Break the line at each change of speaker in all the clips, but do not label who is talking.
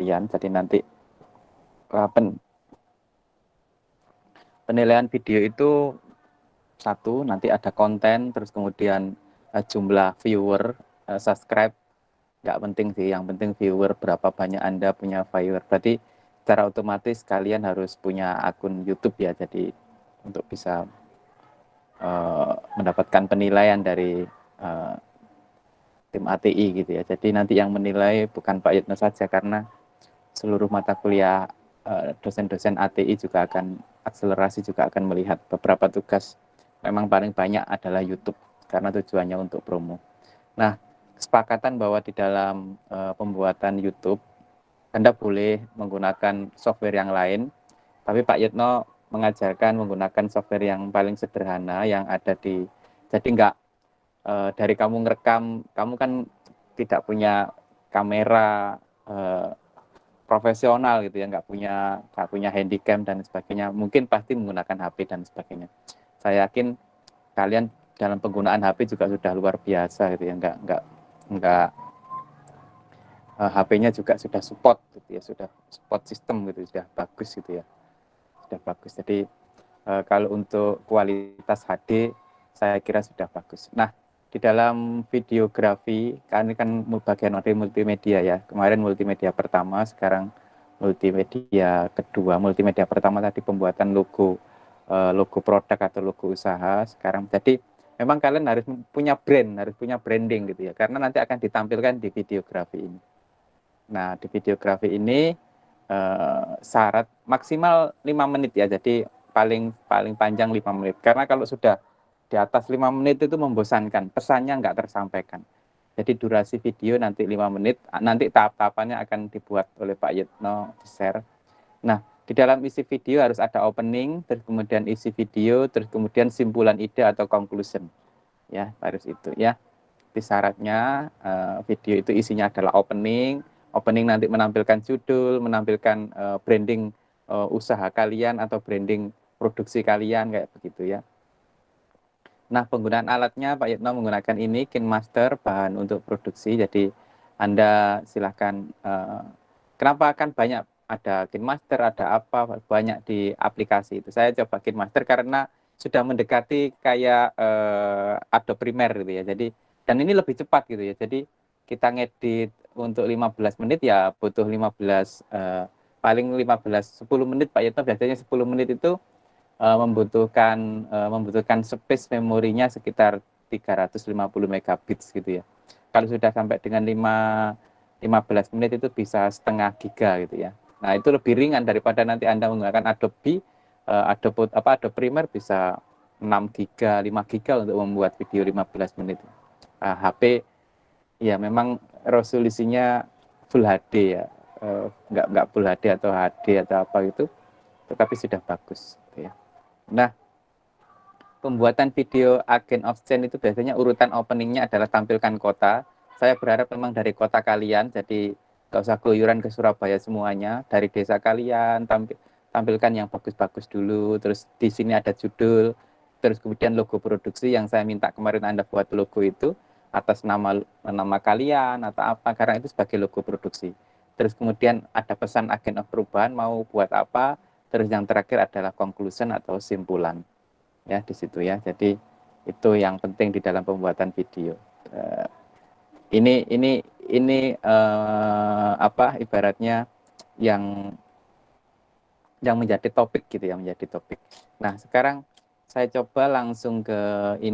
penelitian. Jadi nanti penilaian video itu satu, nanti ada konten, terus kemudian jumlah viewer, subscribe, nggak penting sih, yang penting viewer, berapa banyak Anda punya viewer. Berarti secara otomatis kalian harus punya akun YouTube ya, jadi untuk bisa mendapatkan penilaian dari tim ATI gitu ya. Jadi nanti yang menilai bukan Pak Yitno saja, karena seluruh mata kuliah dosen-dosen ATI juga akan, akselerasi juga akan melihat beberapa tugas. Memang paling banyak adalah YouTube, karena tujuannya untuk promo. Nah, kesepakatan bahwa di dalam pembuatan YouTube, Anda boleh menggunakan software yang lain, tapi Pak Yitno mengajarkan menggunakan software yang paling sederhana yang ada di, jadi nggak dari kamu ngerekam, kamu kan tidak punya kamera profesional gitu ya, nggak punya handycam dan sebagainya, mungkin pasti menggunakan HP dan sebagainya. Saya yakin kalian dalam penggunaan HP juga sudah luar biasa gitu ya, nggak HP-nya juga sudah support gitu ya, sudah support sistem gitu, sudah bagus gitu ya, sudah bagus. Jadi kalau untuk kualitas HD saya kira sudah bagus. Nah, di dalam videografi, ini kan bagian dari multimedia ya. Kemarin multimedia pertama, sekarang multimedia kedua. Multimedia pertama tadi pembuatan logo produk atau logo usaha. Sekarang jadi memang kalian harus punya brand, harus punya branding gitu ya. Karena nanti akan ditampilkan di videografi ini. Nah, di videografi ini syarat maksimal 5 menit ya. Jadi paling panjang 5 menit. Karena kalau sudah di atas 5 menit itu membosankan, pesannya nggak tersampaikan. Jadi durasi video nanti 5 menit, nanti tahap-tahapannya akan dibuat oleh Pak Yitno, di-share. Nah, di dalam isi video harus ada opening, terus kemudian isi video, terus kemudian simpulan ide atau conclusion. Ya, harus itu ya. Di syaratnya video itu isinya adalah opening nanti menampilkan judul, menampilkan branding usaha kalian atau branding produksi kalian, kayak begitu ya. Nah, penggunaan alatnya Pak Yitno menggunakan ini KineMaster, bahan untuk produksi. Jadi Anda silahkan, kenapa akan banyak ada KineMaster, ada apa, banyak di aplikasi itu. Saya coba KineMaster karena sudah mendekati kayak Adobe Premiere gitu ya. Jadi, dan ini lebih cepat gitu ya. Jadi kita ngedit untuk 15 menit ya butuh 15, paling 10 menit Pak Yitno, biasanya 10 menit itu membutuhkan space memorinya sekitar 350 megabits gitu ya. Kalau sudah sampai dengan 15 menit itu bisa setengah giga gitu ya. Nah, itu lebih ringan daripada nanti Anda menggunakan Adobe Premiere bisa 6 giga, 5 giga untuk membuat video 15 menit. HP ya memang resolusinya Full HD ya. Nggak Full HD atau HD atau apa itu, tetapi sudah bagus gitu ya. Nah, pembuatan video Agent of Change itu biasanya urutan openingnya adalah tampilkan kota. Saya berharap memang dari kota kalian, jadi nggak usah keluyuran ke Surabaya semuanya. Dari desa kalian, tampilkan yang bagus-bagus dulu. Terus di sini ada judul, terus kemudian logo produksi yang saya minta kemarin Anda buat logo itu atas nama kalian atau apa, karena itu sebagai logo produksi. Terus kemudian ada pesan agen of perubahan mau buat apa. Terus yang terakhir adalah conclusion atau simpulan ya di situ ya. Jadi itu yang penting di dalam pembuatan video. Ini apa ibaratnya yang menjadi topik gitu ya, menjadi topik. Nah, sekarang saya coba langsung ke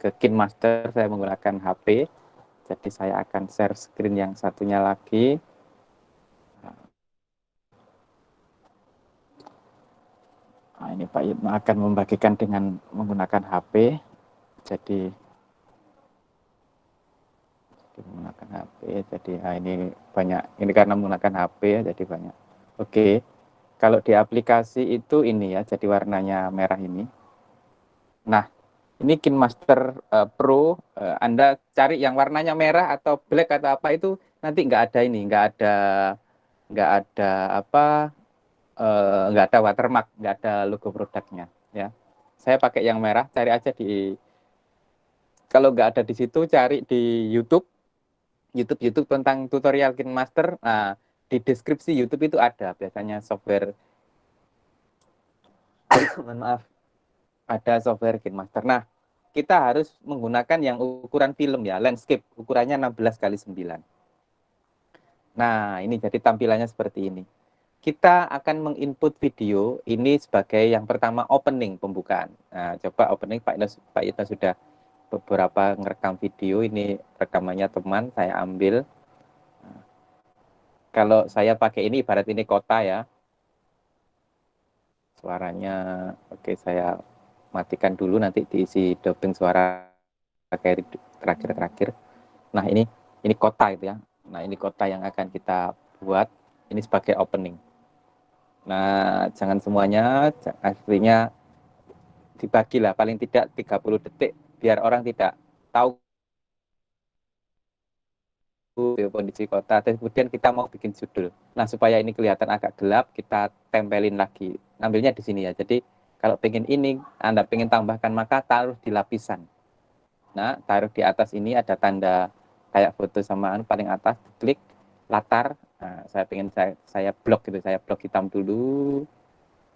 KineMaster. Saya menggunakan HP. Jadi saya akan share screen yang satunya lagi. Nah, ini Pak Yitno akan membagikan dengan menggunakan HP. Jadi menggunakan HP. Jadi ini banyak. Ini karena menggunakan HP ya, jadi banyak. Oke. Kalau di aplikasi itu ini ya, jadi warnanya merah ini. Nah, ini KineMaster Pro. Anda cari yang warnanya merah atau black atau apa itu nanti nggak ada ini, nggak ada apa, nggak ada watermark, nggak ada logo produknya ya. Saya pakai yang merah, cari aja kalau nggak ada di situ cari di YouTube tentang tutorial KineMaster. Nah, di deskripsi YouTube itu ada biasanya software mohon maaf, ada software KineMaster. Nah, kita harus menggunakan yang ukuran film ya, landscape, ukurannya 16 kali 9. Nah, ini jadi tampilannya seperti ini. Kita akan menginput video ini sebagai yang pertama opening, pembukaan. Nah, coba opening Pak Ito sudah beberapa ngerekam video, ini rekamannya teman, saya ambil. Nah, kalau saya pakai ini, ibarat ini kota ya. Suaranya, oke, saya matikan dulu, nanti diisi dubbing suara kayak terakhir-terakhir. Nah, ini kota itu ya. Nah, ini kota yang akan kita buat. Ini sebagai opening. Nah, jangan semuanya, aslinya dibagi lah, paling tidak 30 detik, biar orang tidak tahu kondisi kota. Dan kemudian kita mau bikin judul. Nah, supaya ini kelihatan agak gelap, kita tempelin lagi. Ambilnya di sini ya. Jadi, kalau pengen ini, Anda pengen tambahkan, maka taruh di lapisan. Nah, taruh di atas ini ada tanda kayak foto samaan paling atas, klik latar. Nah, saya pengen saya blok gitu, saya blok hitam dulu.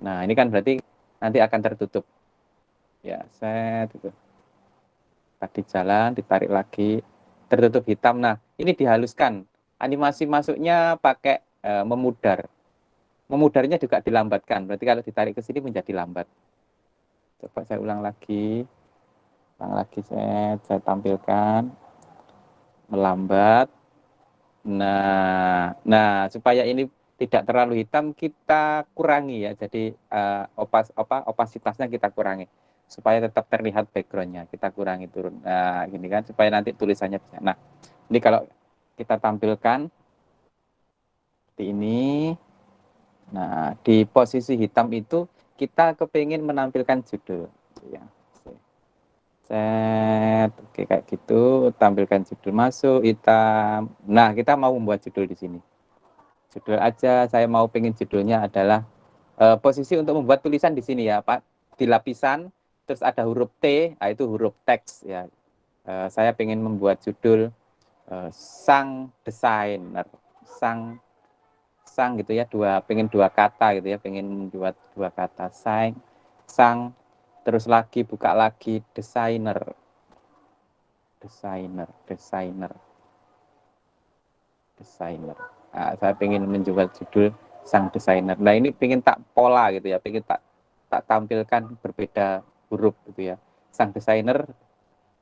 Nah, ini kan berarti nanti akan tertutup. Ya, set itu. Tadi jalan, ditarik lagi, tertutup hitam. Nah, ini dihaluskan. Animasi masuknya pakai memudar. Memudarnya juga dilambatkan. Berarti kalau ditarik ke sini menjadi lambat. Coba saya ulang lagi. Saya tampilkan. Melambat. Nah, supaya ini tidak terlalu hitam, kita kurangi ya. Jadi opasitasnya kita kurangi supaya tetap terlihat backgroundnya. Kita kurangi turun. Nah, gini kan supaya nanti tulisannya bisa. Nah, ini kalau kita tampilkan seperti ini. Nah, di posisi hitam itu kita kepingin menampilkan judul. Ya. Set, oke kayak gitu. Tampilkan judul masuk hitam. Nah, kita mau membuat judul di sini. Judul aja, saya mau pengen judulnya adalah posisi untuk membuat tulisan di sini ya Pak, di lapisan, terus ada huruf T, nah itu huruf teks ya. Saya pengen membuat judul sang desainer, sang gitu ya, pengen dua kata gitu ya, pengen buat dua kata, sang, terus lagi buka lagi desainer. Nah, saya pengen menjual judul sang desainer. Nah, ini pengen tak pola gitu ya, pengen tak tampilkan berbeda huruf gitu ya. Sang desainer,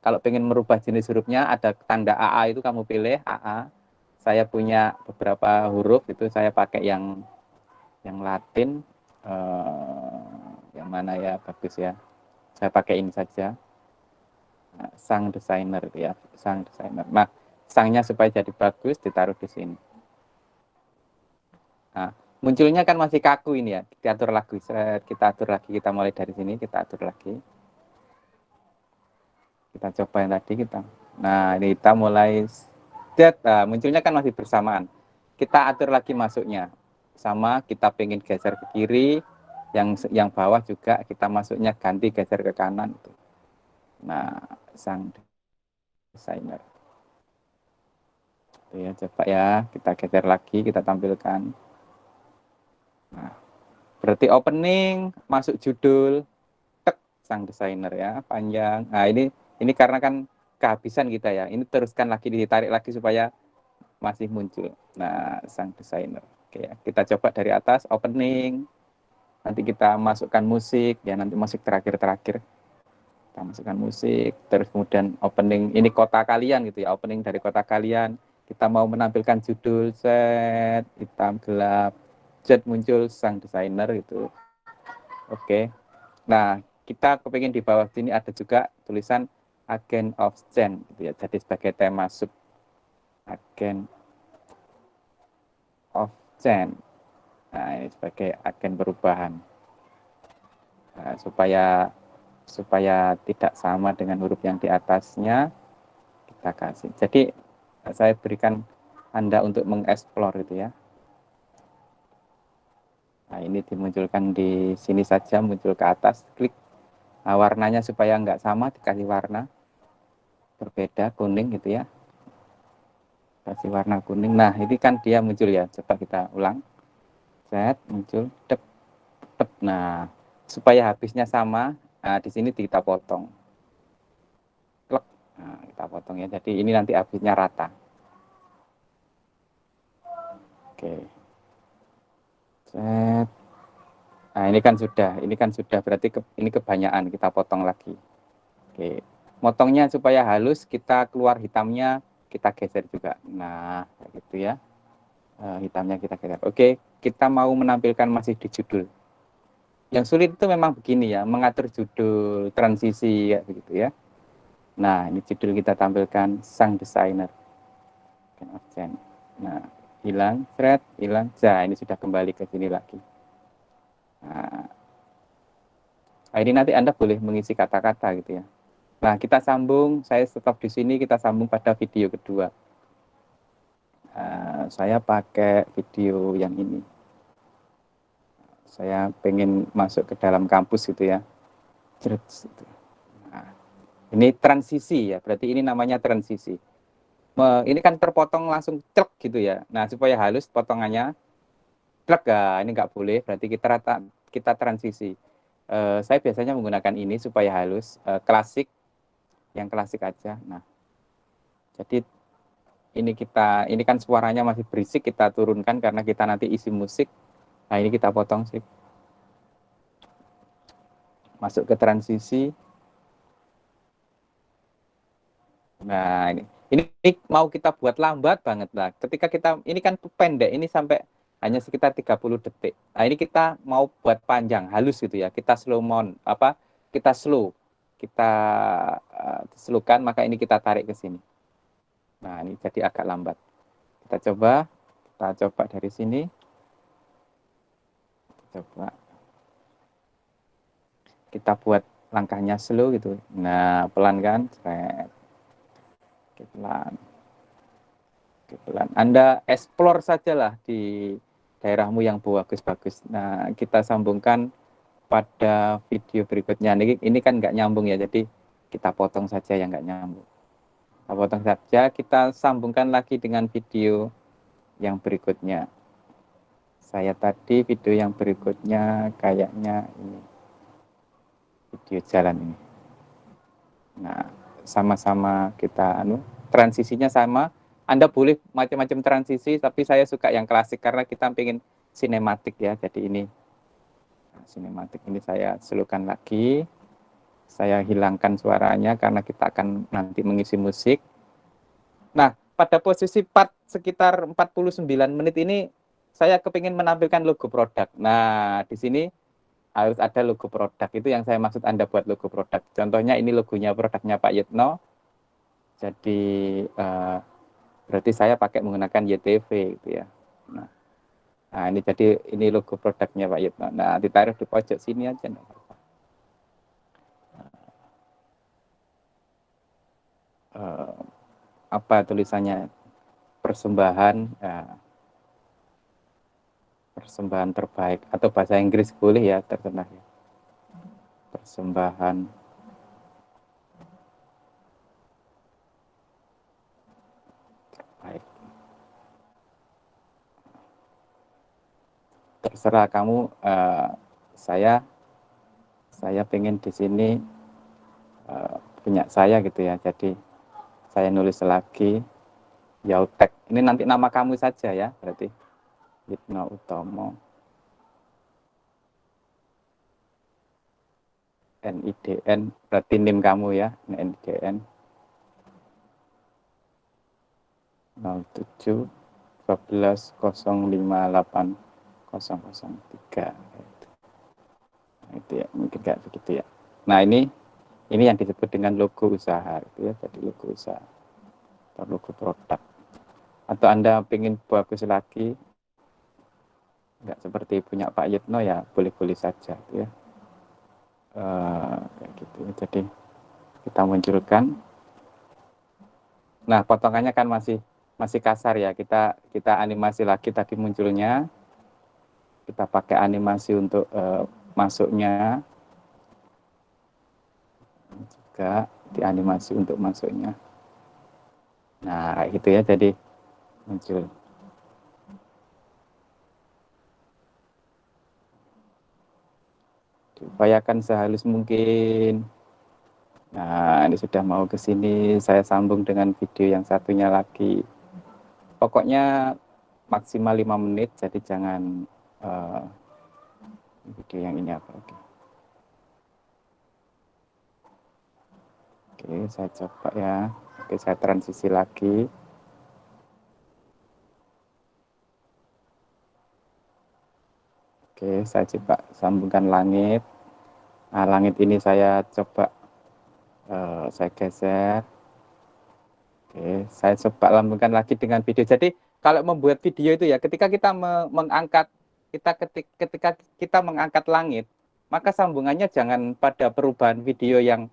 kalau pengen merubah jenis hurufnya ada tanda AA itu kamu pilih AA. Saya punya beberapa huruf itu saya pakai yang Latin, yang mana ya bagus ya. Saya pakai ini saja. Nah, sang desainer ya, sang desainer. Nah, sangnya supaya jadi bagus ditaruh di sini. Nah, munculnya kan masih kaku ini ya. Kita atur lagi, kita atur lagi, kita mulai dari sini, kita atur lagi. Kita coba yang tadi kita. Nah, ini kita mulai munculnya kan masih bersamaan. Kita atur lagi masuknya. Sama kita pengen geser ke kiri, yang bawah juga kita masuknya ganti geser ke kanan. Nah, sang desainer. Itu ya, coba ya, kita geser lagi, kita tampilkan. Nah, berarti opening, masuk judul, tek, sang desainer ya, panjang. Nah, ini karena kan kehabisan kita ya. Ini teruskan lagi, ditarik lagi supaya masih muncul. Nah, sang desainer. Oke ya, kita coba dari atas, opening. Nanti kita masukkan musik, ya nanti musik terakhir-terakhir. Kita masukkan musik, terus kemudian opening, ini kota kalian gitu ya, opening dari kota kalian. Kita mau menampilkan judul, set, hitam gelap, set muncul sang desainer gitu. Oke. Nah, kita kepingin di bawah sini ada juga tulisan Agent of Change gitu ya. Jadi sebagai tema sub Agent of Change. Nah, ini sebagai agen perubahan. Nah, supaya tidak sama dengan huruf yang di atasnya, kita kasih. Jadi saya berikan Anda untuk mengeksplor itu ya. Nah, ini dimunculkan di sini saja, muncul ke atas, klik. Nah, warnanya supaya nggak sama, dikasih warna berbeda, kuning gitu ya. kasih warna kuning. Nah, ini kan dia muncul ya. Coba kita ulang. Set, muncul. Dep, dep. Nah, supaya habisnya sama, nah, di sini kita potong. Klek. Nah, kita potong ya. Jadi ini nanti habisnya rata. Oke. Set. Nah, ini kan sudah berarti ini kebanyakan, kita potong lagi. Oke. Motongnya supaya halus, kita keluar hitamnya, kita geser juga. Nah, kayak gitu ya. Hitamnya kita geser. Oke, kita mau menampilkan masih di judul. Yang sulit itu memang begini ya, mengatur judul, transisi ya begitu ya. Nah, ini judul kita tampilkan Sang Desainer. Nah, hilang, thread, hilang. Nah, ini sudah kembali ke sini lagi. Nah, ini nanti Anda boleh mengisi kata-kata gitu ya. Nah, kita sambung, saya stop di sini, kita sambung pada video kedua. Saya pakai video yang ini. Saya pengen masuk ke dalam kampus gitu ya. Nah, ini transisi ya, berarti ini namanya transisi. Ini kan terpotong langsung cek gitu ya. Nah, supaya halus potongannya, cek ya, ini nggak boleh, berarti kita transisi. Saya biasanya menggunakan ini supaya halus, klasik, yang klasik aja. Nah, jadi ini kan suaranya masih berisik, kita turunkan karena kita nanti isi musik. Nah, ini kita potong sih. Masuk ke transisi. Nah, ini mau kita buat lambat banget lah. Ketika kita, ini kan pendek, ini sampai hanya sekitar 30 detik. Nah, ini kita mau buat panjang, halus gitu ya. Kita kita slow. Kita slowkan, maka ini kita tarik ke sini. Nah, ini jadi agak lambat. Kita coba dari sini. Coba. Kita buat langkahnya slow gitu. Nah, pelan kan? Pelan. Pelan. Anda explore sajalah di daerahmu yang bagus-bagus. Nah, kita sambungkan pada video berikutnya. Ini kan nggak nyambung ya, jadi kita potong saja yang nggak nyambung. Kita potong saja, kita sambungkan lagi dengan video yang berikutnya. Saya tadi video yang berikutnya kayaknya ini. Video jalan ini. Nah, sama-sama kita transisinya sama. Anda boleh macam-macam transisi, tapi saya suka yang klasik karena kita pengen sinematik ya. Jadi ini sinematik ini saya slow-kan lagi. Saya hilangkan suaranya karena kita akan nanti mengisi musik. Nah, pada posisi part sekitar 49 menit ini saya kepingin menampilkan logo produk. Nah, di sini harus ada logo produk. Itu yang saya maksud Anda buat logo produk. Contohnya ini logonya produknya Pak Yitno. Jadi berarti saya pakai menggunakan YTV gitu ya. Nah, ini jadi ini logo produknya Pak Yitno. Nah, ditaruh di pojok sini aja. Apa tulisannya? Persembahan persembahan terbaik atau bahasa Inggris boleh ya, terserah ya. Persembahan terbaik. Terserah kamu. Saya pengen di sini punya saya gitu ya. Jadi saya nulis lagi Yautek. Ini nanti nama kamu saja ya, berarti Yitno Utomo. NIDN berarti NIM kamu ya, NIDN 07 12 058 003. Itu ya, mungkin kayak begitu ya. Nah, ini yang disebut dengan logo usaha itu ya, jadi logo usaha atau logo produk. Atau Anda pengen bagus lagi, nggak seperti punya Pak Yitno ya, boleh-boleh saja gitu ya. Kayak gitu. Jadi kita munculkan. Nah, potongannya kan masih kasar ya. Kita animasi lagi tadi munculnya. Kita pakai animasi untuk masuknya. Juga dianimasi untuk masuknya. Nah, kayak gitu ya. Jadi muncul. Diupayakan sehalus mungkin. Nah, ini sudah mau ke sini, saya sambung dengan video yang satunya lagi. Pokoknya maksimal 5 menit, jadi jangan video yang ini apa. Oke, saya coba ya. Oke, saya transisi lagi. Oke, saya coba sambungkan langit. Nah, langit ini saya coba saya geser. Oke, saya coba lambungkan lagi dengan video. Jadi kalau membuat video itu ya, ketika kita mengangkat ketika kita mengangkat langit, maka sambungannya jangan pada perubahan video yang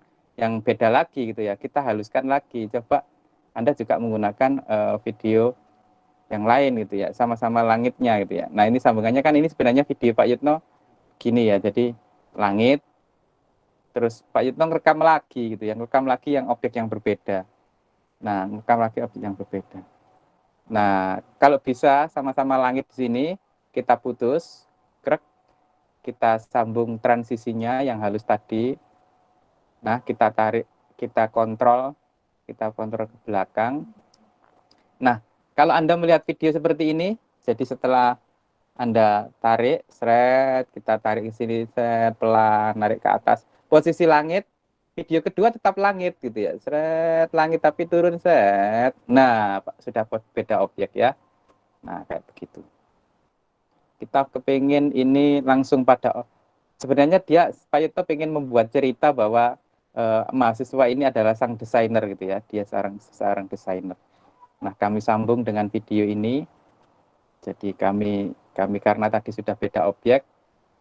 beda lagi gitu ya. Kita haluskan lagi. Coba Anda juga menggunakan video yang lain gitu ya, sama-sama langitnya gitu ya. Nah, ini sambungannya kan ini sebenarnya video Pak Yutno gini ya. Jadi langit, terus Pak Yutno rekam lagi gitu ya, rekam lagi yang objek yang berbeda. Nah, rekam lagi objek yang berbeda. Nah, kalau bisa sama-sama langit di sini kita putus, krek, kita sambung transisinya yang halus tadi. Nah, kita tarik, kita kontrol ke belakang. Nah, kalau Anda melihat video seperti ini, jadi setelah Anda tarik, seret, kita tarik ke sini, seret, pelan, narik ke atas. Posisi langit, video kedua tetap langit gitu ya, seret, langit tapi turun, set. Nah, sudah beda objek ya. Nah, kayak begitu. Kita kepingin ini langsung pada, sebenarnya Pak Yuto pengen membuat cerita bahwa mahasiswa ini adalah sang desainer gitu ya, dia seorang desainer. Nah, kami sambung dengan video ini. Jadi kami karena tadi sudah beda objek,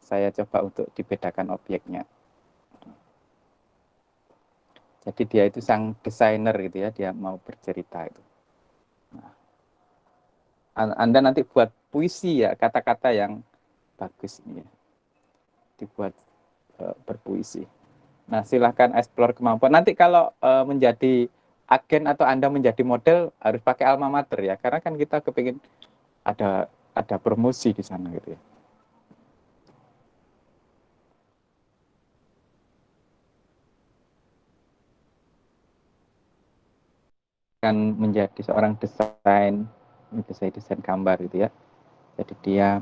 saya coba untuk dibedakan objeknya. Jadi dia itu sang desainer gitu ya, dia mau bercerita itu. Nah, Anda nanti buat puisi ya, kata-kata yang bagus ini ya, dibuat berpuisi. Nah, silahkan explore kemampuan. Nanti kalau menjadi agen atau Anda menjadi model harus pakai alma mater ya, karena kan kita kepingin ada promosi di sana gitu ya. Kan menjadi seorang desain gambar gitu ya. Jadi dia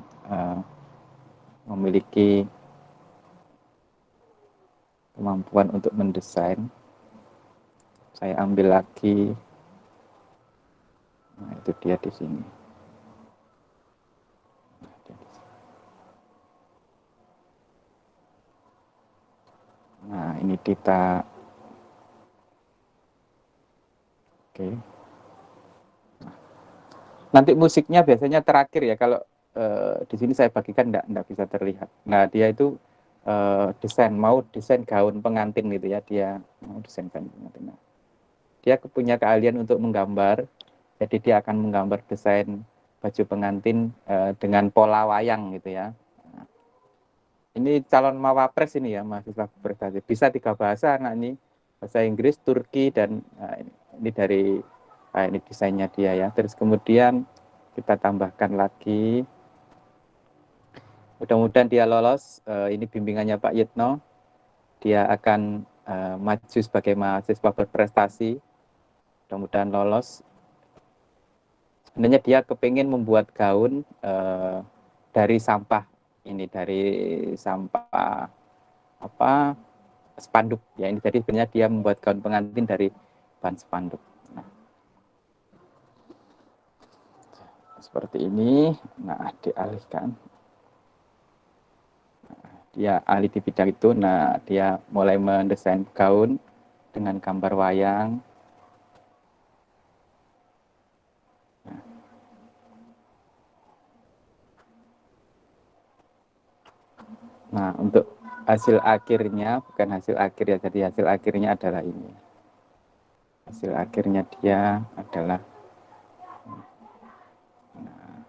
memiliki kemampuan untuk mendesain. Saya ambil lagi. Nah, itu dia di sini. Nah, ini kita. Oke. Nanti musiknya biasanya terakhir ya, kalau di sini saya bagikan enggak bisa terlihat. Nah, dia itu mau desain gaun pengantin gitu ya, dia mau desain gaun pengantin. Nah, dia punya keahlian untuk menggambar, jadi dia akan menggambar desain baju pengantin dengan pola wayang gitu ya. Nah, ini calon mawapres ini ya, mahasiswa prestasi. Bisa 3 bahasa anak ini, bahasa Inggris, Turki, dan ini dari ini desainnya dia ya. Terus kemudian kita tambahkan lagi. Mudah-mudahan dia lolos. Ini bimbingannya Pak Yitno. Dia akan maju sebagai mahasiswa berprestasi. Mudah-mudahan lolos. Sebenarnya dia kepingin membuat gaun dari sampah ini, dari sampah spanduk ya. Ini jadi sebenarnya dia membuat gaun pengantin dari bahan spanduk. Nah, seperti ini. Nah, dialihkan. Dia ahli di bidang itu. Nah, dia mulai mendesain gaun dengan gambar wayang. Nah, untuk hasil akhirnya, bukan hasil akhir ya, jadi hasil akhirnya adalah ini. Hasil akhirnya dia adalah, nah,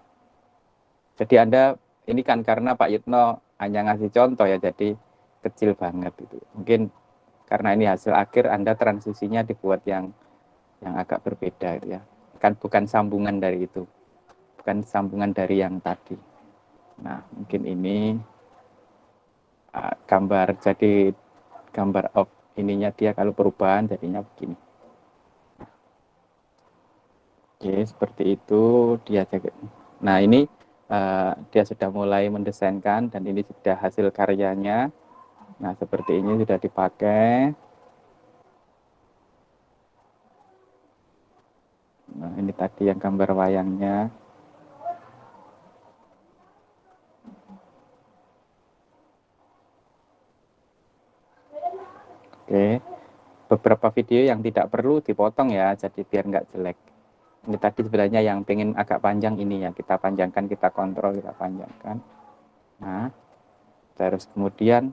jadi Anda, ini kan karena Pak Yitno hanya ngasih contoh ya, jadi kecil banget itu. Mungkin karena ini hasil akhir, Anda transisinya dibuat yang agak berbeda gitu ya. kan bukan sambungan dari itu, bukan sambungan dari yang tadi. Nah, mungkin ini gambar, jadi gambar of ininya dia kalau perubahan jadinya begini. Oke, seperti itu dia. Nah, ini dia sudah mulai mendesainkan dan ini sudah hasil karyanya. Nah, seperti ini sudah dipakai. Nah, ini tadi yang gambar wayangnya. Oke, beberapa video yang tidak perlu dipotong ya, jadi biar nggak jelek. Ini tadi sebenarnya yang pengen agak panjang ini ya, kita panjangkan, kita kontrol, kita panjangkan. Nah, terus kemudian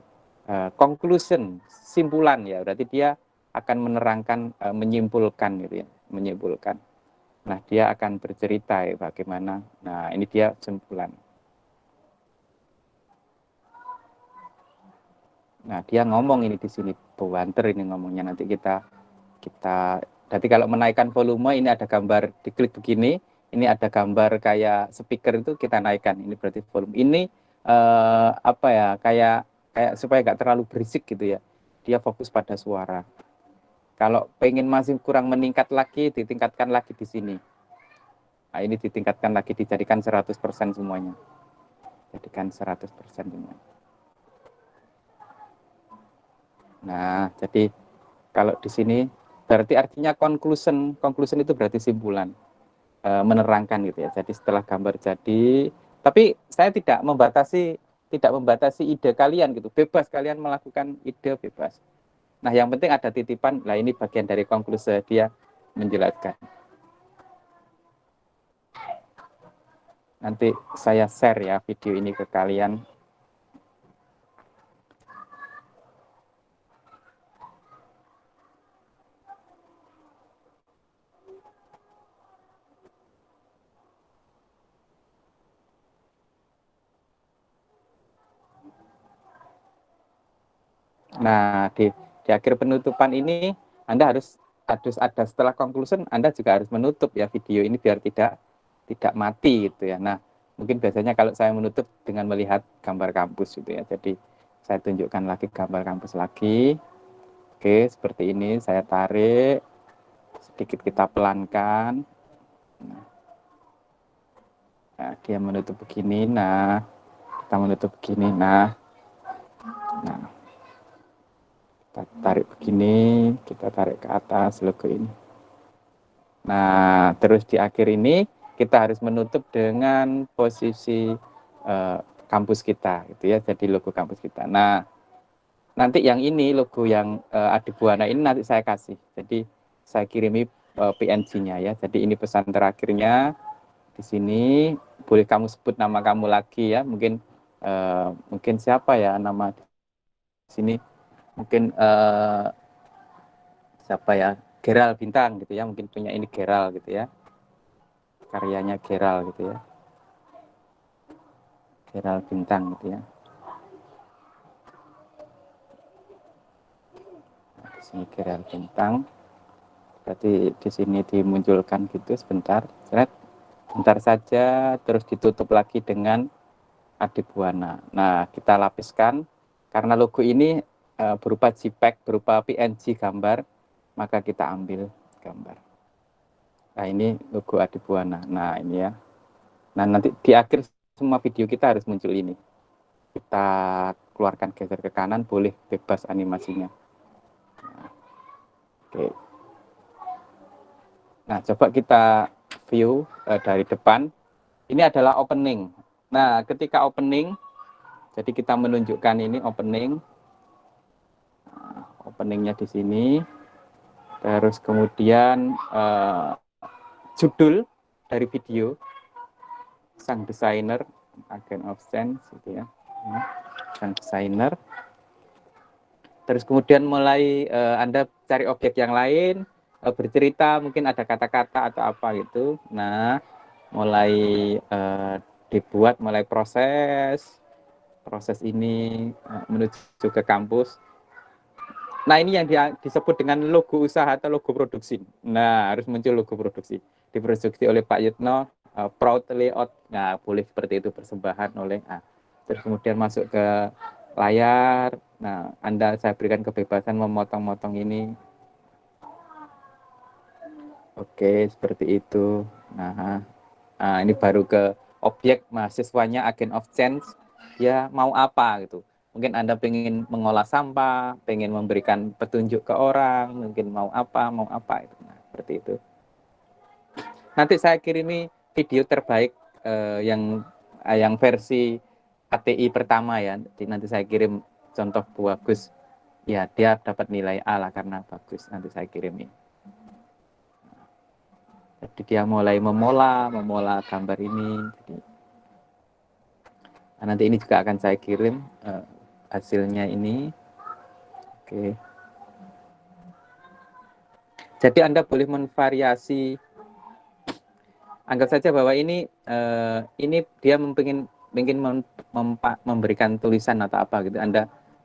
conclusion, simpulan ya, berarti dia akan menerangkan, menyimpulkan gitu ya, menyimpulkan. Nah, dia akan bercerita ya bagaimana. Nah, ini dia simpulan. Nah, dia ngomong ini di sini, Bowanter ini ngomongnya, nanti kita nanti kalau menaikkan volume ini ada gambar, diklik begini, ini ada gambar kayak speaker itu kita naikkan, ini berarti volume. Ini apa ya, kayak supaya nggak terlalu berisik gitu ya, dia fokus pada suara. Kalau pengen masih kurang meningkat lagi, ditingkatkan lagi di sini. Nah, ini ditingkatkan lagi, dijadikan 100% semuanya. Jadikan 100% semuanya. Nah, jadi kalau di sini berarti artinya conclusion itu berarti simpulan, menerangkan gitu ya. Jadi setelah gambar jadi, tapi saya tidak membatasi ide kalian gitu, bebas kalian melakukan ide, bebas. Nah, yang penting ada titipan. Nah, ini bagian dari konklusi dia menjelaskan. Nanti saya share ya video ini ke kalian. Nah, di akhir penutupan ini Anda harus ada, setelah conclusion Anda juga harus menutup ya video ini biar tidak mati gitu ya. Nah, mungkin biasanya kalau saya menutup dengan melihat gambar kampus gitu ya. Jadi saya tunjukkan lagi gambar kampus lagi. Oke, seperti ini saya tarik, sedikit kita pelankan. Nah, dia menutup begini. Nah, kita menutup begini. Nah, kita tarik begini, kita tarik ke atas logo ini. Nah, terus di akhir ini kita harus menutup dengan posisi kampus kita gitu ya, jadi logo kampus kita. Nah, nanti yang ini logo yang Adibuana ini nanti saya kasih. Jadi saya kirimi PNG-nya ya. Jadi ini pesan terakhirnya di sini. Boleh kamu sebut nama kamu lagi ya. Mungkin siapa ya nama di sini? Mungkin siapa ya? Geral Bintang gitu ya. Mungkin punya ini Geral gitu ya. Karyanya Geral gitu ya. Geral Bintang gitu ya. Nah, di sini Geral Bintang. Berarti di sini dimunculkan gitu sebentar. Bentar saja, terus ditutup lagi dengan Adibuana. Nah, kita lapiskan karena logo ini berupa JPEG, berupa PNG gambar, maka kita ambil gambar. Nah, ini logo Adibuana. Nah, ini ya. Nah, nanti di akhir semua video kita harus muncul ini. Kita keluarkan, geser ke kanan, boleh bebas animasinya. Nah, oke. Nah, coba kita view dari depan. Ini adalah opening. Nah, ketika opening, jadi kita menunjukkan ini opening. Nah, openingnya di sini. Terus kemudian judul dari video, sang desainer, Agent of Sense gitu ya. Sang desainer. Terus kemudian mulai Anda cari objek yang lain, bercerita, mungkin ada kata-kata atau apa gitu. Nah, mulai dibuat, mulai proses ini menuju ke kampus. Nah, ini yang disebut dengan logo usaha atau logo produksi. Nah, harus muncul logo produksi. diproduksi oleh Pak Yutno, proudly out, nah boleh seperti itu, persembahan oleh, terus kemudian masuk ke layar. Nah, saya berikan kebebasan memotong-motong ini. Oke, seperti itu. Nah, ini baru ke objek, mahasiswanya agen of change, ya mau apa gitu. Mungkin Anda pengen mengolah sampah, pengen memberikan petunjuk ke orang, mungkin mau apa itu. Nah, seperti itu. Nanti saya kirimi video terbaik yang versi KTI pertama ya. Jadi nanti saya kirim contoh bagus. Ya, dia dapat nilai A lah karena bagus. Nanti saya kirimi. Jadi dia mulai memola gambar ini. Jadi, nanti ini juga akan saya kirim hasilnya ini. Oke. Jadi Anda boleh menvariasi. Anggap saja bahwa ini dia ingin memberikan tulisan atau apa gitu.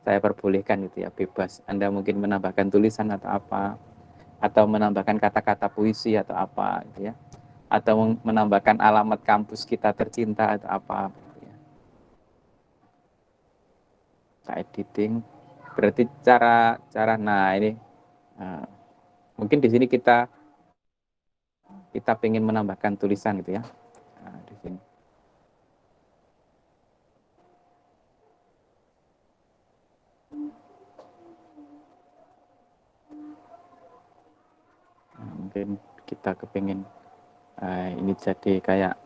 Saya perbolehkan gitu ya, bebas. Anda mungkin menambahkan tulisan atau apa, atau menambahkan kata-kata puisi atau apa gitu ya, atau menambahkan alamat kampus kita tercinta atau apa gitu ya. Editing berarti cara nah ini mungkin di sini kita ingin menambahkan tulisan gitu ya. Nah, di sini. Nah, mungkin kita kepingin ini jadi kayak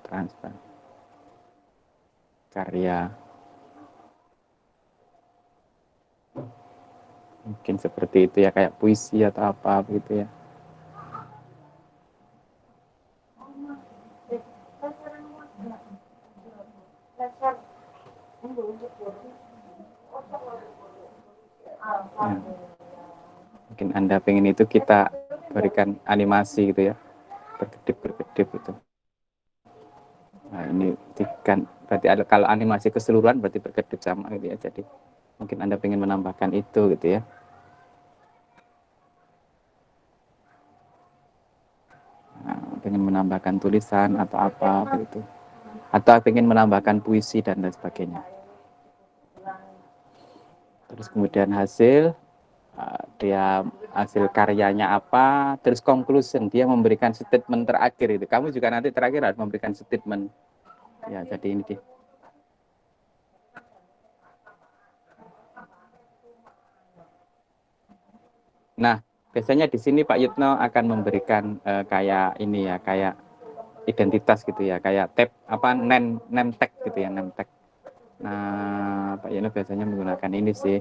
transfer karya, mungkin seperti itu ya, kayak puisi atau apa gitu ya. Ya. Mungkin Anda pengen itu kita berikan animasi gitu ya, berkedip itu. Nah, ini kan berarti ada, kalau animasi keseluruhan berarti berkedip sama gitu ya. Jadi mungkin Anda pengen menambahkan itu gitu ya. Nah, pengen menambahkan tulisan atau apa begitu. Atau pengen menambahkan puisi dan lain sebagainya. Terus kemudian dia hasil karyanya apa, terus conclusion, dia memberikan statement terakhir itu. Kamu juga nanti terakhir harus memberikan statement. Ya, jadi ini dia. Nah, biasanya di sini Pak Yutno akan memberikan kayak ini ya, kayak identitas gitu ya, kayak tag apa name tag gitu ya, name tag. Nah, Pak Yutno biasanya menggunakan ini sih.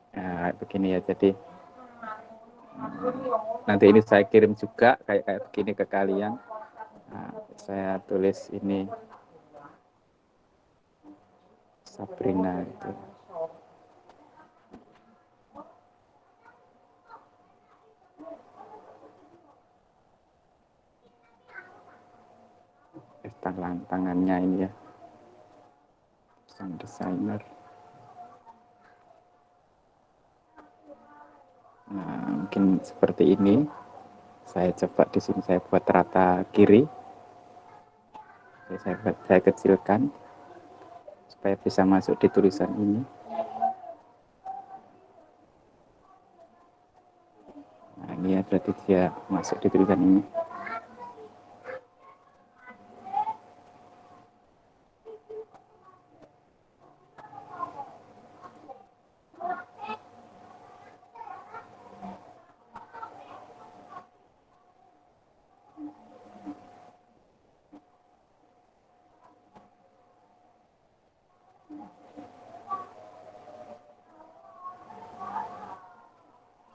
Nah, begini ya, jadi nanti ini saya kirim juga kayak begini ke kalian. Nah, saya tulis ini Sabrina itu. Tangannya ini ya, sang desainer. Nah, mungkin seperti ini. Saya coba di sini saya buat rata kiri. Saya kecilkan supaya bisa masuk di tulisan ini. Nah, ini ya berarti dia masuk di tulisan ini.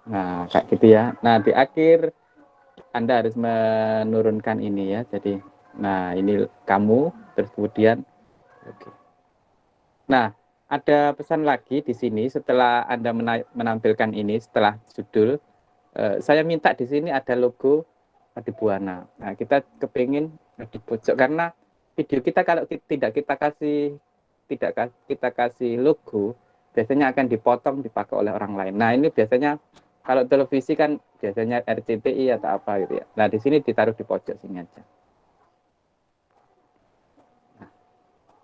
Nah, kayak gitu ya. Nah, di akhir Anda harus menurunkan ini ya. Jadi, nah ini kamu, terus kemudian, oke. Nah, ada pesan lagi di sini setelah Anda menampilkan ini, setelah judul, saya minta di sini ada logo Adibuana. Nah, kita kepingin di pojok karena video kita kalau tidak kita kasih logo, biasanya akan dipotong dipakai oleh orang lain. Nah, ini biasanya Kalau televisi kan biasanya RCTI atau apa gitu ya. Nah, di sini ditaruh di pojok sini aja. Nah,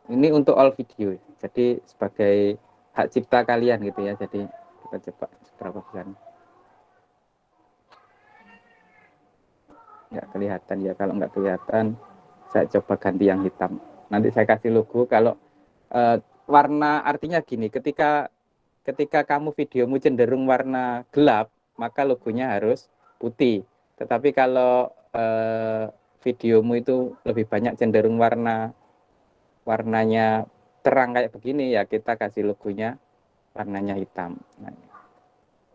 ini untuk all video. Jadi sebagai hak cipta kalian gitu ya. Jadi kita coba seberapa besar. Nggak kelihatan ya. Kalau nggak kelihatan, saya coba ganti yang hitam. Nanti saya kasih logo. Kalau warna artinya gini, ketika kamu videomu cenderung warna gelap, maka logonya harus putih. Tetapi kalau videomu itu lebih banyak cenderung warnanya terang kayak begini, ya kita kasih logonya warnanya hitam. Nah,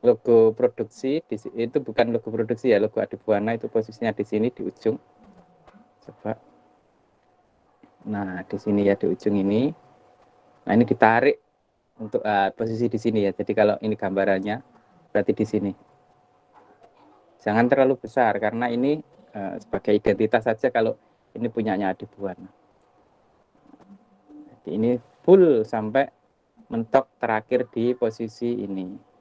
logo produksi itu bukan logo produksi ya, logo Adibuana itu posisinya di sini di ujung. Coba. Nah, di sini ya di ujung ini. Nah, ini ditarik untuk posisi di sini ya. Jadi kalau ini gambarannya berarti di sini. Jangan terlalu besar karena ini sebagai identitas saja kalau ini punyanya Adibuana. Jadi ini full sampai mentok terakhir di posisi ini.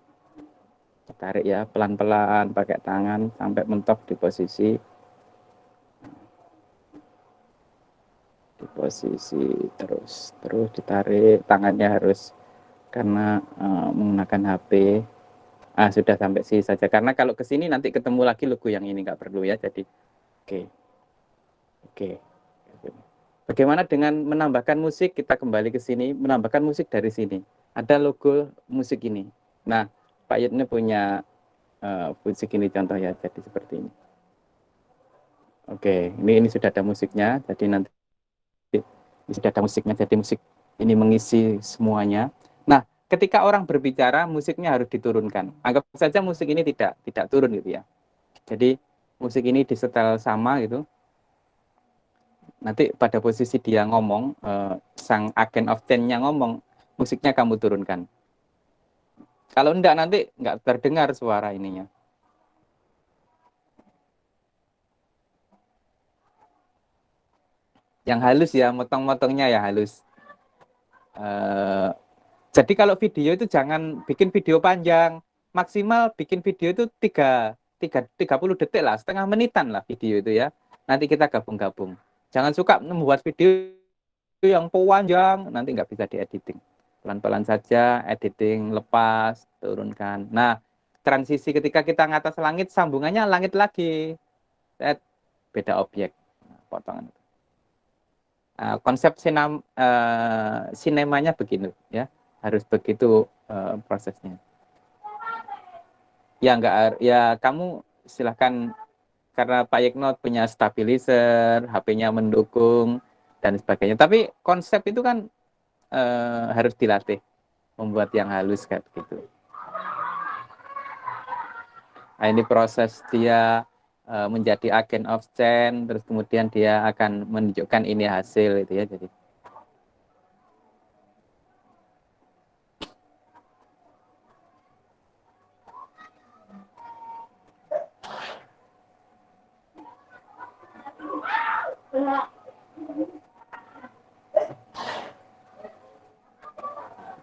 Tarik ya pelan-pelan pakai tangan sampai mentok di posisi terus ditarik, tangannya harus karena menggunakan HP. Sudah sampai sini saja karena kalau ke sini nanti ketemu lagi logo yang ini nggak perlu ya. Jadi oke. Bagaimana dengan menambahkan musik? Kita kembali ke sini, menambahkan musik dari sini. Ada logo musik ini. Nah, Pak Yudne punya musik ini contoh ya, jadi seperti ini. Oke, ini sudah ada musiknya, jadi nanti ini sudah ada musiknya, jadi musik ini mengisi semuanya. Nah, ketika orang berbicara, musiknya harus diturunkan. Anggap saja musik ini tidak turun gitu ya. Jadi musik ini disetel sama gitu. Nanti pada posisi dia ngomong, sang agent of change-nya ngomong, musiknya kamu turunkan. Kalau enggak nanti enggak terdengar suara ininya. Yang halus ya, motong-motongnya ya halus. Jadi kalau video itu jangan bikin video panjang. Maksimal bikin video itu 30 detik lah, setengah menitan lah video itu ya. Nanti kita gabung-gabung. Jangan suka membuat video yang panjang, nanti nggak bisa diediting. Pelan-pelan saja, editing, lepas, turunkan. Nah, transisi ketika kita ngatas langit, sambungannya langit lagi. Beda objek. Nah, potongan. Konsep sinemanya begini ya, harus begitu prosesnya. Ya enggak, ya kamu silahkan karena Pak Yekno punya stabilizer, HP-nya mendukung dan sebagainya. Tapi konsep itu kan harus dilatih membuat yang halus kayak begitu. Nah, ini proses dia menjadi agen of change, terus kemudian dia akan menunjukkan ini hasil itu ya. Jadi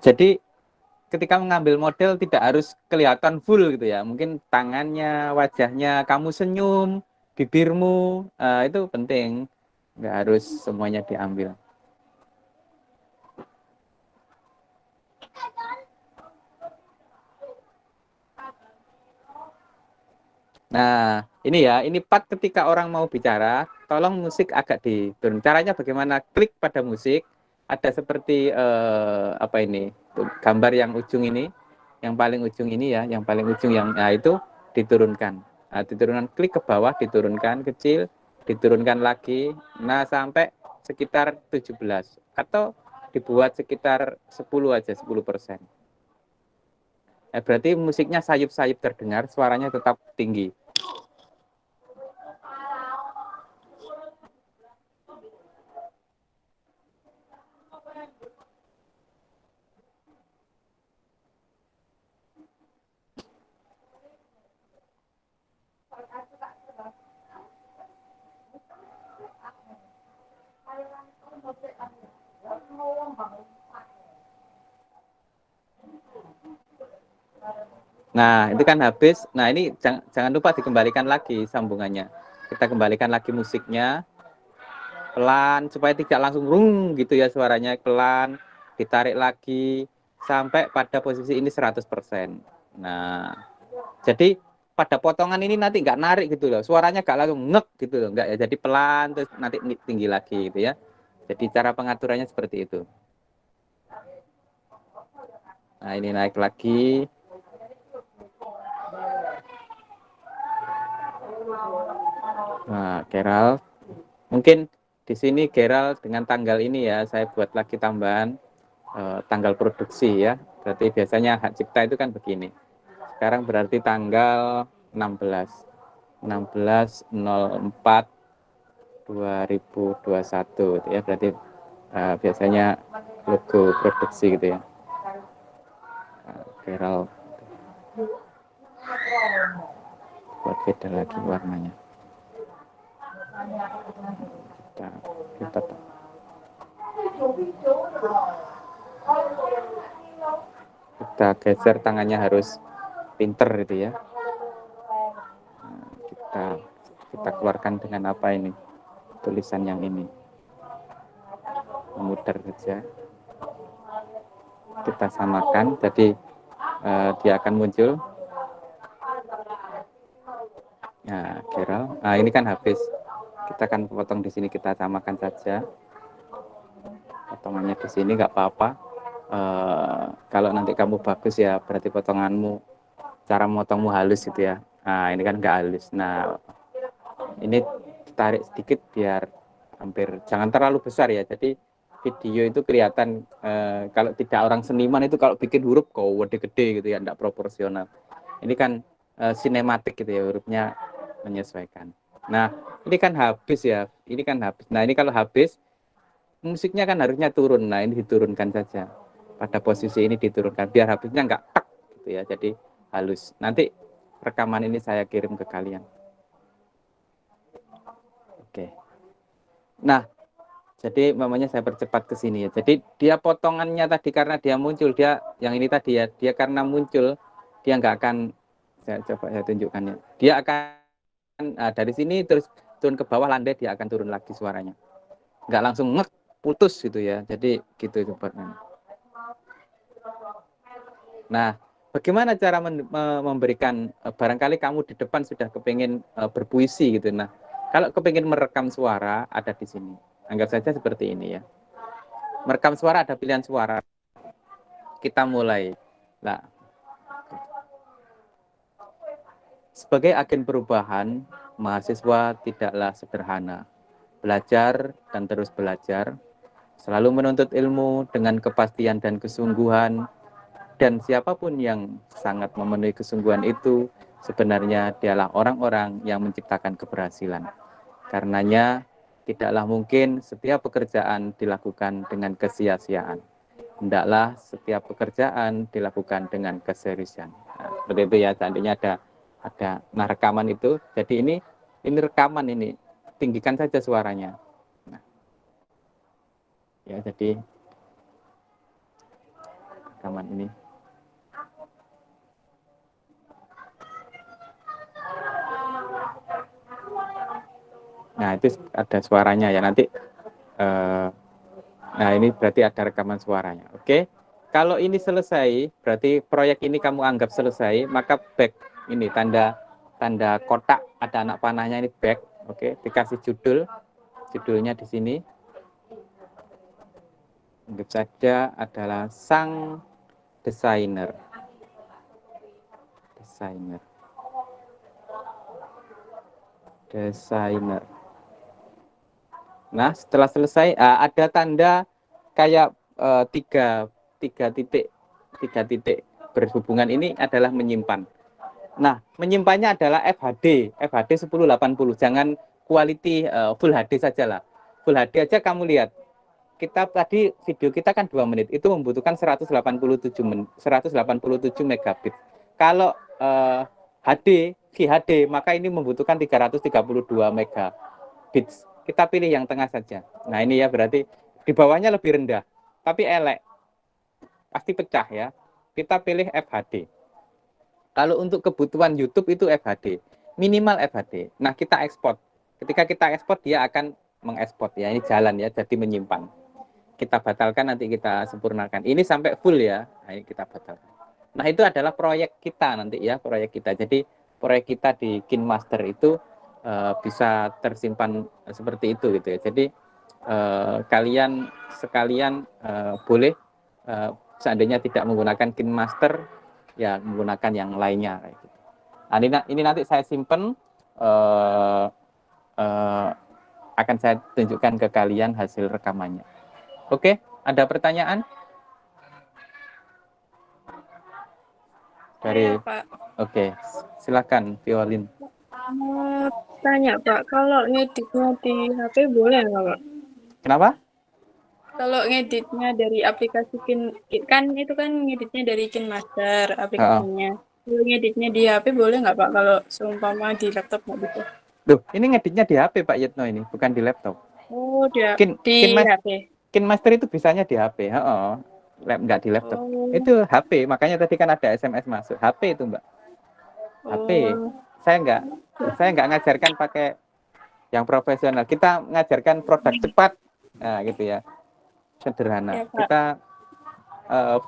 Jadi ketika mengambil model tidak harus kelihatan full gitu ya. Mungkin tangannya, wajahnya, kamu senyum, bibirmu, itu penting. Nggak harus semuanya diambil. Nah, ini ya, ini part ketika orang mau bicara, tolong musik agak diturun. Caranya bagaimana? Klik pada musik, ada seperti apa ini? Gambar yang ujung ini, yang paling ujung ini ya, yang paling ujung yang nah itu diturunkan. Nah, diturunkan, klik ke bawah, diturunkan kecil, diturunkan lagi. Nah, sampai sekitar 17 atau dibuat sekitar 10 aja, 10%. Berarti musiknya sayup-sayup terdengar, suaranya tetap tinggi. Nah, itu kan habis. Nah, ini jangan lupa dikembalikan lagi sambungannya. Kita kembalikan lagi musiknya pelan supaya tidak langsung rung gitu ya suaranya, pelan, ditarik lagi sampai pada posisi ini 100%. Nah, jadi pada potongan ini nanti nggak narik gitu loh. Suaranya nggak langsung ngek gitu loh, nggak ya. Jadi pelan terus nanti tinggi lagi gitu ya. Jadi cara pengaturannya seperti itu. Nah, ini naik lagi. Nah, Gerald. Mungkin di sini Gerald dengan tanggal ini ya, saya buat lagi tambahan tanggal produksi ya. Berarti biasanya hak cipta itu kan begini. Sekarang berarti tanggal 16. 16.04 2021 gitu ya. Berarti biasanya logo produksi gitu ya. Gerald buat beda lagi warnanya. Kita geser tangannya harus pinter gitu ya. Nah, kita keluarkan dengan apa ini, tulisan yang ini, memutar saja, kita samakan, jadi dia akan muncul. Nah, Gerald, nah ini kan habis, kita akan potong di sini, kita samakan saja potongannya di sini, nggak apa-apa. Kalau nanti kamu bagus ya berarti potonganmu, cara motongmu halus gitu ya. Nah ini kan nggak halus. Nah ini tarik sedikit biar hampir, jangan terlalu besar ya. Jadi video itu kelihatan kalau tidak orang seniman itu kalau bikin huruf kok gede-gede gitu ya, enggak proporsional. Ini kan sinematik gitu ya, hurufnya menyesuaikan. Nah ini kan habis ya, ini kan habis. Nah ini kalau habis musiknya kan harusnya turun. Nah ini diturunkan saja, pada posisi ini diturunkan biar habisnya enggak tak gitu ya, jadi halus. Nanti rekaman ini saya kirim ke kalian. Oke. Nah, jadi mamanya saya percepat ke sini ya. Jadi dia potongannya tadi karena dia muncul, dia yang ini tadi ya, dia karena muncul dia nggak akan, saya coba saya tunjukkan ya. Dia akan dari sini terus turun ke bawah, landai, dia akan turun lagi suaranya. Nggak langsung ngek putus gitu ya. Jadi gitu itu. Nah, bagaimana cara memberikan, barangkali kamu di depan sudah kepengen berpuisi gitu. Nah, kalau kepengen merekam suara ada di sini. Anggap saja seperti ini ya. Merekam suara ada pilihan suara. Kita mulai. Nah, sebagai agen perubahan, mahasiswa tidaklah sederhana. Belajar dan terus belajar, selalu menuntut ilmu dengan kepastian dan kesungguhan, dan siapapun yang sangat memenuhi kesungguhan itu, sebenarnya dialah orang-orang yang menciptakan keberhasilan. Karenanya, tidaklah mungkin setiap pekerjaan dilakukan dengan kesia-siaan. Hendaklah setiap pekerjaan dilakukan dengan keseriusan. Nah, seperti itu ya, seandainya ada nah rekaman itu. Jadi ini rekaman ini, tinggikan saja suaranya. Nah, ya jadi rekaman ini. Nah, itu ada suaranya ya nanti. Nah, ini berarti ada rekaman suaranya. Oke. Kalau ini selesai, berarti proyek ini kamu anggap selesai, maka back ini tanda kotak ada anak panahnya, ini back. Oke, dikasih judul. Judulnya di sini. Anggap saja adalah sang desainer. Desainer. Nah, setelah selesai ada tanda kayak tiga titik berhubungan, ini adalah menyimpan. Nah, menyimpannya adalah FHD 1080. Jangan quality full HD saja lah. Full HD aja kamu lihat. Kita tadi video kita kan 2 menit, itu membutuhkan 187 megabit. Kalau HD, VHD, maka ini membutuhkan 332 megabit. Kita pilih yang tengah saja. Nah, ini ya berarti di bawahnya lebih rendah, tapi elek. Pasti pecah ya. Kita pilih FHD. Kalau untuk kebutuhan YouTube itu FHD, minimal FHD. Nah, kita ekspor. Ketika kita ekspor, dia akan mengekspor ya. Ini jalan ya, jadi menyimpan. Kita batalkan, nanti kita sempurnakan. Ini sampai full ya, nah, ini kita batalkan. Nah, itu adalah proyek kita nanti ya, proyek kita. Jadi, proyek kita di KineMaster itu bisa tersimpan seperti itu gitu ya. Jadi, kalian sekalian boleh seandainya tidak menggunakan KineMaster, ya menggunakan yang lainnya kayak gitu. Nah, ini nanti saya simpen, akan saya tunjukkan ke kalian hasil rekamannya. Oke, ada pertanyaan? Dari,
Saya, Pak.
oke, silakan Violin.
Mau tanya, Pak, kalau ngeditnya di HP boleh nggak, Pak?
Kenapa?
Kalau ngeditnya dari aplikasi kan itu kan ngeditnya dari KineMaster
Heeh.
aplikasinya. Kalau ngeditnya di HP boleh nggak, Pak? Kalau seumpama di laptop nggak bisa.
Loh, ini ngeditnya di HP Pak Yitno, ini bukan di laptop.
Oh, dia
Kin
di
Kinmas
HP.
Kinemaster itu bisanya di HP, heeh. Nggak di laptop.
Oh,
Itu HP, makanya tadi kan ada SMS masuk. HP itu Mbak, HP.
oh,
Saya nggak ngajarkan pakai yang profesional. Kita ngajarkan produk cepat, nah gitu ya, sederhana.
ya, Pak.
Kita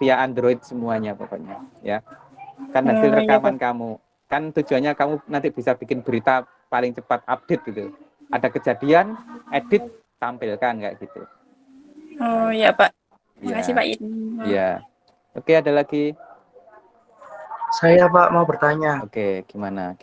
via Android semuanya pokoknya, ya. Kan hasil
Oh, ya, Pak.
rekaman kamu, kan tujuannya kamu nanti bisa bikin berita paling cepat update gitu. Ada kejadian, edit, tampilkan kayak gitu.
Oh,
Nah,
ya, Pak. Makasih,
ya,
Pak Ibnu.
ya. Oke, ada lagi.
Saya Pak mau bertanya.
Oke, gimana?